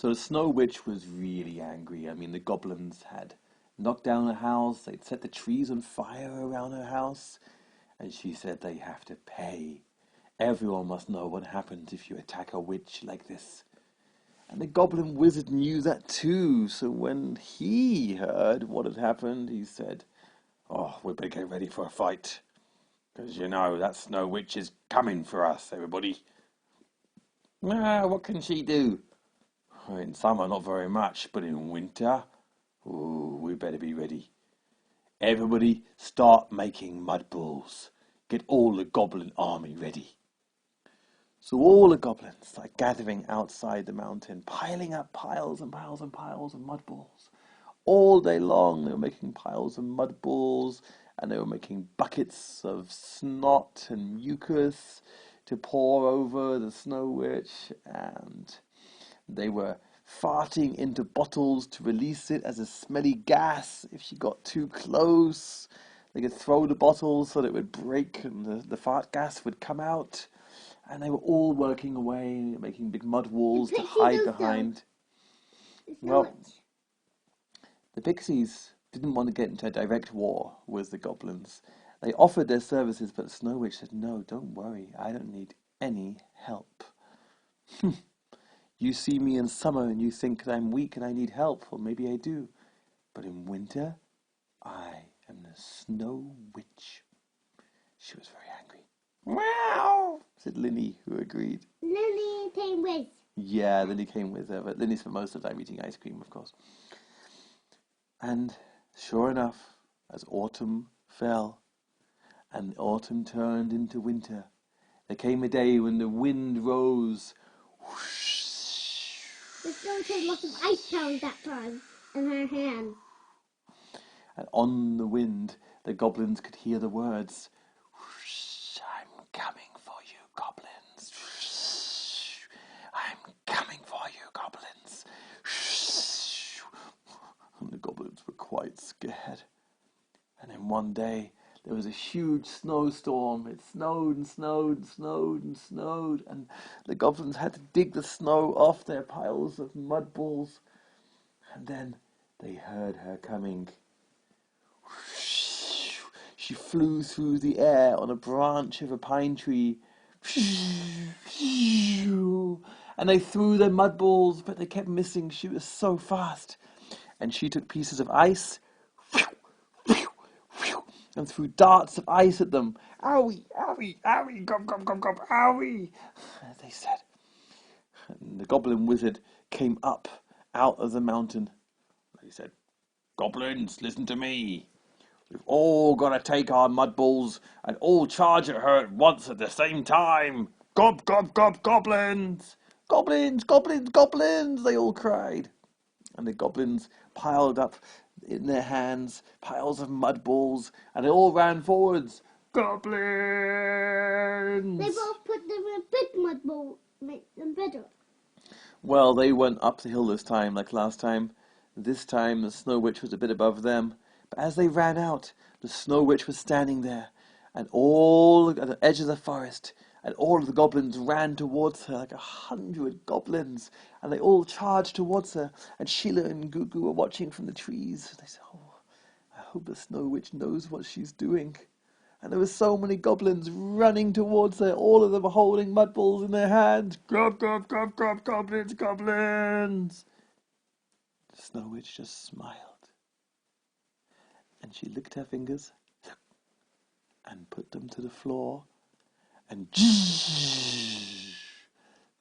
So the Snow Witch was really angry. I mean, the goblins had knocked down her house, they'd set the trees on fire around her house, and she said they have to pay. Everyone must know what happens if you attack a witch like this. And the Goblin Wizard knew that too, so when he heard what had happened, he said, "Oh, we better get ready for a fight, because you know that Snow Witch is coming for us, everybody." "Ah, what can she do?" "In summer, not very much, but in winter, ooh, we better be ready. Everybody start making mud balls. Get all the goblin army ready." So all the goblins started gathering outside the mountain, piling up piles and piles and piles of mud balls. All day long they were making piles of mud balls, and they were making buckets of snot and mucus to pour over the Snow Witch, and they were farting into bottles to release it as a smelly gas if she got too close. They could throw the bottles so that it would break and the fart gas would come out. And they were all working away, making big mud walls to hide behind. Well, the pixies didn't want to get into a direct war with the goblins. They offered their services, but the Snow Witch said, "No, don't worry, I don't need any help. You see me in summer and you think that I'm weak and I need help, or maybe I do. But in winter, I am the Snow Witch." She was very angry. "Meow," said Linny, who agreed. Lily came with. Yeah, Linny came with her, but Linny spent most of the time eating ice cream, of course. And sure enough, as autumn fell and autumn turned into winter, there came a day when the wind rose. The Snow had lots of ice pounds that time in her hand. And on the wind, the goblins could hear the words, "I'm coming for you, goblins. I'm coming for you, goblins." And the goblins were quite scared. And then one day, there was a huge snowstorm. It snowed and snowed and snowed and snowed. And the goblins had to dig the snow off their piles of mud balls. And then they heard her coming. She flew through the air on a branch of a pine tree. And they threw their mud balls, but they kept missing. She was so fast. And she took pieces of ice and threw darts of ice at them. "Owie, owie, owie, gum, gum, gum, gum, owie," they said. And the Goblin Wizard came up out of the mountain. He said, "Goblins, listen to me. We've all got to take our mud balls and all charge at her at once at the same time. Gob, gob, gob, goblins! Goblins, goblins, goblins!" they all cried. And the goblins piled up in their hands piles of mud balls, and they all ran forwards. "Goblins!" They both put them in a big mud ball, make them better. Well, they went up the hill this time, like last time. This time the Snow Witch was a bit above them. But as they ran out, the Snow Witch was standing there, and all at the edge of the forest, and all of the goblins ran towards her, like 100 goblins, and they all charged towards her. And Sheila and Gugu were watching from the trees. They said, "Oh, I hope the Snow Witch knows what she's doing." And there were so many goblins running towards her, all of them holding mud balls in their hands. "Gob, gob, gob, gob, goblins, goblins!" The Snow Witch just smiled, and she licked her fingers and put them to the floor, and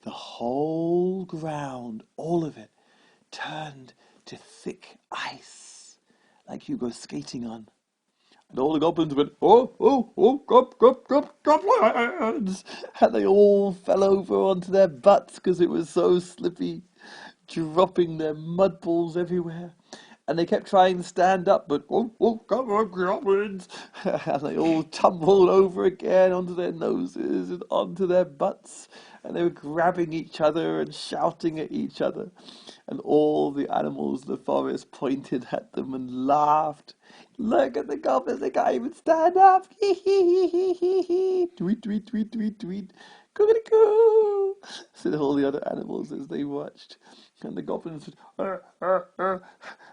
the whole ground, all of it, turned to thick ice, like you go skating on. And all the goblins went, "Oh, oh, oh, goblins!" And they all fell over onto their butts because it was so slippy, dropping their mud balls everywhere. And they kept trying to stand up, but "Oh, oh, come on, goblins!" And they all tumbled over again onto their noses and onto their butts. And they were grabbing each other and shouting at each other. And all the animals in the forest pointed at them and laughed. "Look at the goblins, they can't even stand up. Hee hee hee hee hee hee. Tweet, tweet, tweet, tweet, tweet. Coogity coo," said all the other animals as they watched. And the goblins would,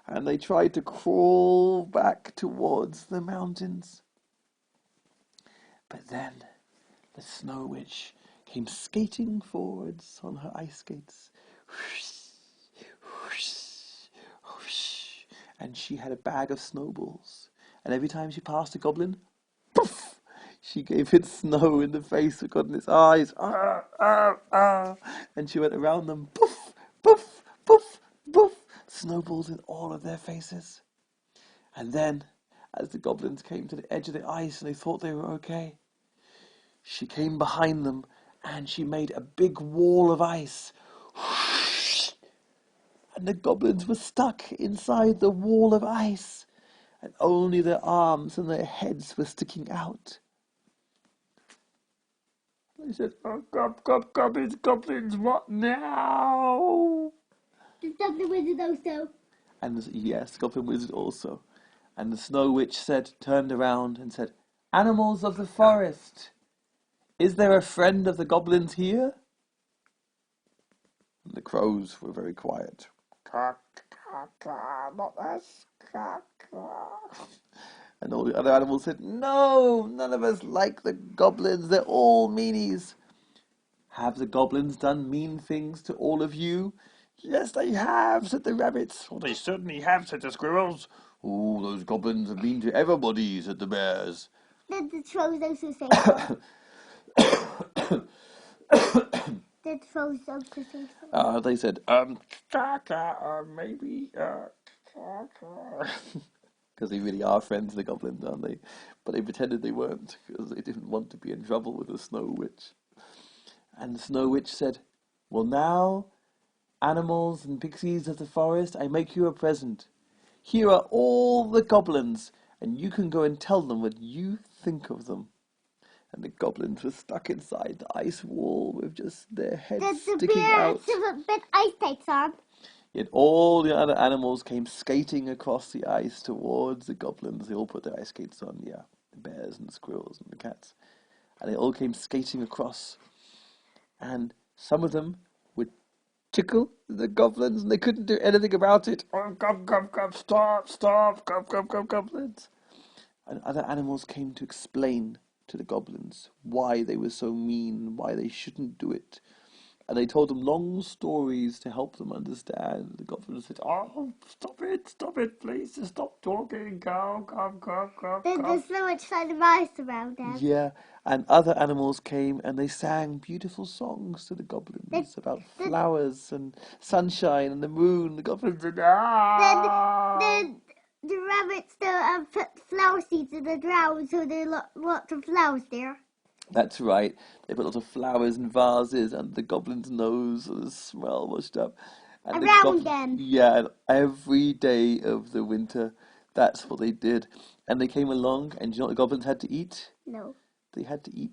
and they tried to crawl back towards the mountains. But then the Snow Witch came skating forwards on her ice skates. And she had a bag of snowballs. And every time she passed a goblin, poof, she gave it snow in the face, it got in its eyes. And she went around them, poof, poof, poof, poof, snowballs in all of their faces. And then, as the goblins came to the edge of the ice and they thought they were okay, she came behind them and she made a big wall of ice. And the goblins were stuck inside the wall of ice, and only their arms and their heads were sticking out. They said, "Oh, goblins, goblins, what now?" The wizard also. And yes, the Goblin Wizard also. And the Snow Witch turned around and said, "Animals of the forest, is there a friend of the goblins here?" And the crows were very quiet. "Caw, caw, caw, not us. Caw, caw." And all the other animals said, "No, none of us like the goblins. They're all meanies." "Have the goblins done mean things to all of you?" "Yes, they have," said the rabbits. "Well, they certainly have," said the squirrels. "Oh, those goblins have been to everybody," said the bears. Did the trolls also say so? Did trolls also say so? They said, maybe, because they really are friends, the goblins, aren't they? But they pretended they weren't, because they didn't want to be in trouble with the Snow Witch. And the Snow Witch said, "Well, now, animals and pixies of the forest, I make you a present. Here are all the goblins, and you can go and tell them what you think of them." And the goblins were stuck inside the ice wall with just their heads sticking out. Did the bears have a bit ice skates on? Yet all the other animals came skating across the ice towards the goblins. They all put their ice skates on, yeah. The bears and the squirrels and the cats. And they all came skating across. And some of them would tickle the goblins and they couldn't do anything about it. "Oh, stop, goblins." And other animals came to explain to the goblins why they were so mean, why they shouldn't do it. And they told them long stories to help them understand. The goblins said, "Oh, stop it, please, just stop talking, go." There's so much kind of ice around them. Yeah, and other animals came and they sang beautiful songs to the goblins about flowers and sunshine and the moon. The goblins said, The rabbits still put flower seeds in the ground, so there are lots of flowers there. That's right. They put lots of flowers and vases under the goblin's nose so the smell washed up. And Around them. Yeah, and every day of the winter, that's what they did. And they came along, and do you know what the goblins had to eat? No. They had to eat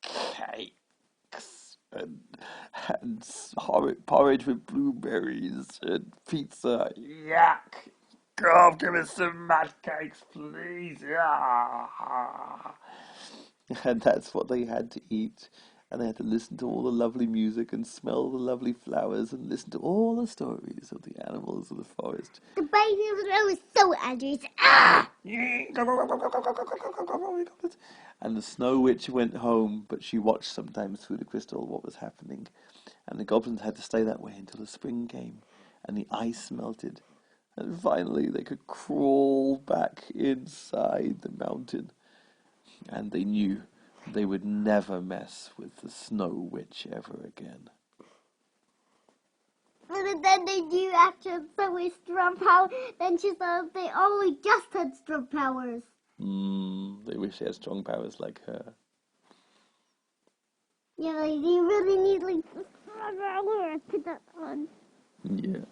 cakes and horrid porridge with blueberries and pizza. Yuck! God, give us some mud cakes, please. Yeah. And that's what they had to eat. And they had to listen to all the lovely music and smell the lovely flowers and listen to all the stories of the animals of the forest. The baby was so angry. And the Snow Witch went home, but she watched sometimes through the crystal what was happening. And the goblins had to stay that way until the spring came and the ice melted. And finally they could crawl back inside the mountain. And they knew they would never mess with the Snow Witch ever again. And then they knew after Zoe's strong power, then she thought they only just had strong powers. They wish they had strong powers like her. Yeah, you really need like strong powers. Put that on. Yeah.